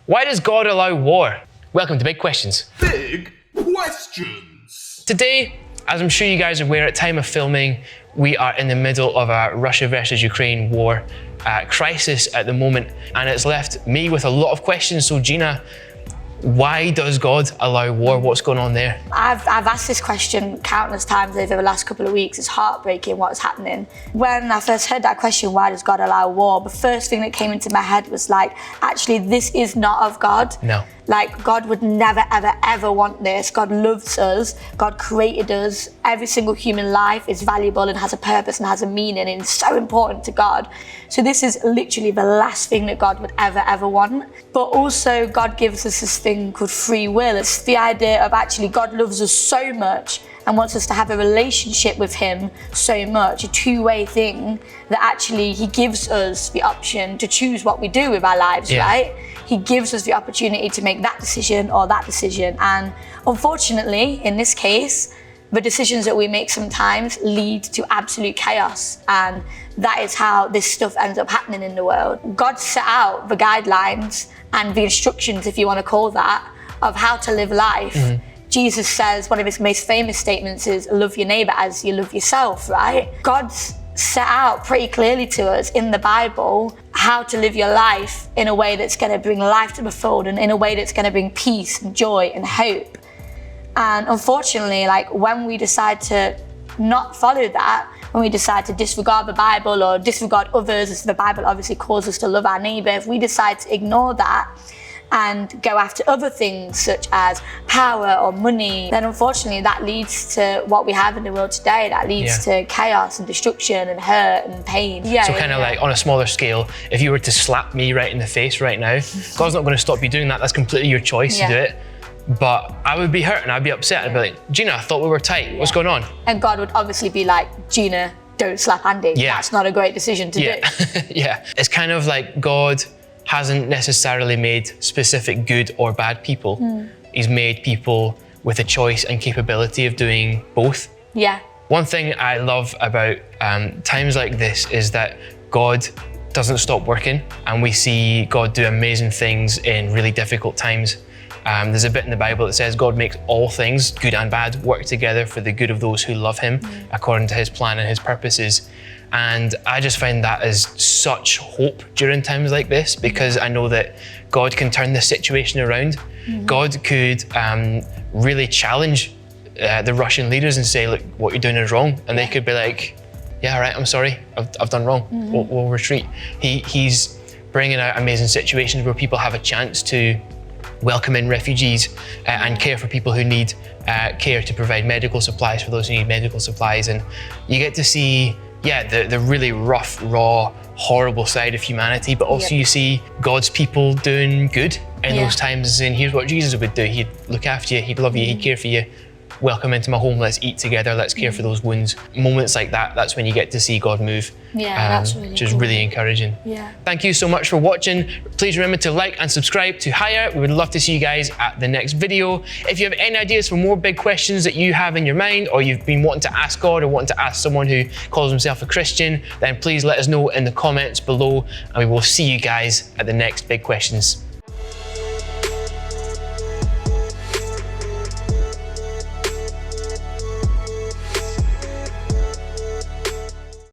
Why does God allow war? Welcome to Big Questions. Big Questions. Today, as I'm sure you guys are aware, at time of filming, we are in the middle of a Russia versus Ukraine war crisis at the moment, and it's left me with a lot of questions. So Gina, why does God allow war? What's going on there? I've asked this question countless times over the last couple of weeks. It's heartbreaking what's happening. When I first heard that question, why does God allow war? The first thing that came into my head was like, actually, this is not of God. No. Like, God would never, ever, ever want this. God loves us. God created us. Every single human life is valuable and has a purpose and has a meaning, and it's so important to God. So this is literally the last thing that God would ever, ever want. But also, God gives us this thing called free will. It's the idea of actually God loves us so much and wants us to have a relationship with him so much, a two-way thing, that actually he gives us the option to choose what we do with our lives, right? He gives us the opportunity to make that decision or that decision. And unfortunately, in this case, the decisions that we make sometimes lead to absolute chaos. And that is how this stuff ends up happening in the world. God set out the guidelines and the instructions, if you want to call that, of how to live life. Mm-hmm. Jesus says, one of his most famous statements is, love your neighbor as you love yourself, right? God's set out pretty clearly to us in the Bible how to live your life in a way that's going to bring life to the fold and in a way that's going to bring peace and joy and hope. And unfortunately, like, when we decide to not follow that, when we decide to disregard the Bible or disregard others, as the Bible obviously calls us to love our neighbor, if we decide to ignore that and go after other things such as power or money, then unfortunately that leads to what we have in the world today. That leads to chaos and destruction and hurt and pain. So kind of like on a smaller scale, if you were to slap me right in the face right now, God's not going to stop you doing that. That's completely your choice to do it. But I would be hurt and I'd be upset. I'd be like, Gina, I thought we were tight. What's going on? And God would obviously be like, Gina, don't slap Andy. That's not a great decision to do. It's kind of like God hasn't necessarily made specific good or bad people. He's made people with a choice and capability of doing both. One thing I love about times like this is that God doesn't stop working, and we see God do amazing things in really difficult times. There's a bit in the Bible that says God makes all things, good and bad, work together for the good of those who love him according to his plan and his purposes. And I just find that as such hope during times like this, because I know that God can turn this situation around. God could really challenge the Russian leaders and say, look, what you're doing is wrong. And they could be like, yeah, all right, I'm sorry, I've done wrong, we'll retreat. He's bringing out amazing situations where people have a chance to welcome in refugees and care for people who need care, to provide medical supplies for those who need medical supplies. And you get to see the really rough, raw, horrible side of humanity, but also you see God's people doing good in those times, and saying, here's what Jesus would do. He'd look after you, he'd love you, he'd care for you. Welcome into my home, let's eat together, let's care for those wounds. Moments like that, that's when you get to see God move. That's really which is really encouraging. Thank you so much for watching. Please remember to like and subscribe to Higher. We would love to see you guys at the next video. If you have any ideas for more big questions that you have in your mind, or you've been wanting to ask God or wanting to ask someone who calls himself a Christian, then please let us know in the comments below, and we will see you guys at the next Big Questions.